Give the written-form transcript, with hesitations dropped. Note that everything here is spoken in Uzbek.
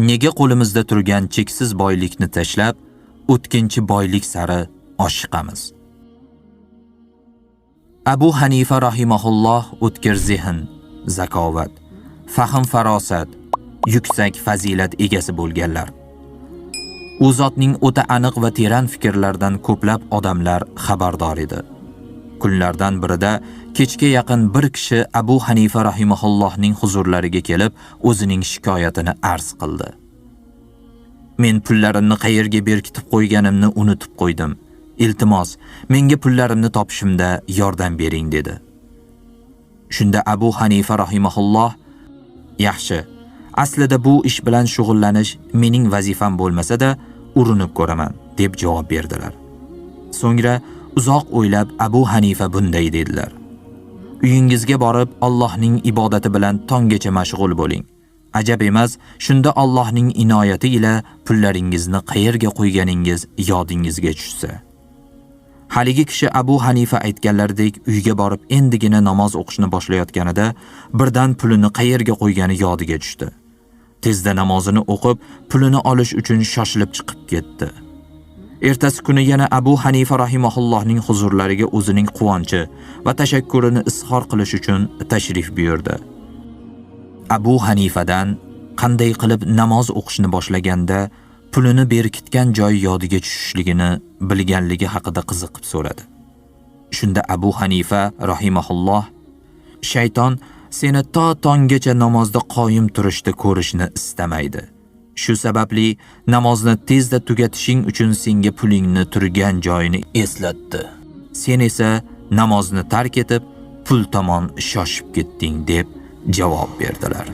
nega qo'limizda turgan cheksiz boylikni tashlab, o'tkinchi boylik sari oshiqamiz? Abu Hanifa rahimahulloh o'tkir zehn, zakovat, fahm farosat, yuksak fazilat egasi bo'lganlar. U zotning o'ta aniq va teran fikrlardan ko'plab odamlar xabardor edi. Kunlardan birida kechga yaqin bir kishi Abu Hanifa rahimahullohning huzurlariga kelib, o'zining shikoyatini arz qildi. Men pullarimni qayerga berkitib qo'yganimni unutib qo'ydim. Iltimos, menga pullarimni topishimda yordam bering dedi. Shunda Abu Hanifa rahimahulloh, yaxshi, aslida bu ish bilan shug'ullanish mening vazifam bo'lmasa-da, urinib ko'raman deb javob berdilar. So'ngra uzoq o'ylab Abu Hanifa bunday dedilar: Uyingizga borib Allohning ibodati bilan tonggacha mashg'ul bo'ling. Ajab emas, shunda Allohning inoyati ila pullaringizni qayerga qo'yganingiz yodingizga tushsa. Haligi kishi Abu Hanifa aytganlaridek uyga borib endigina namoz o'qishni boshlayotganida birdan pulini qayerga qo'ygani yodiga tushdi. Tezda namozini o'qib, pulini olish uchun shoshilib chiqib ketdi. Ertasi kuni yana Abu Hanifa rahimahullohning huzurlariga o'zining quvonchi va tashakkurini izhor qilish uchun tashrif buyurdi. Abu Hanifadan qanday qilib namoz o'qishni boshlaganda pulini berkitgan joyi yodiga tushishligini bilganligi haqida qiziqib so'radi. Shunda Abu Hanifa rahimahulloh, shayton seni to tonggacha namozda qoyim turishda ko'rishni istamaydi. Shu sababli namozni tezda tugatishing uchun senga pulingni turgan joyini eslatdi. Sen esa namozni tark etib, pul tomon shoshib ketding deb javob berdilar.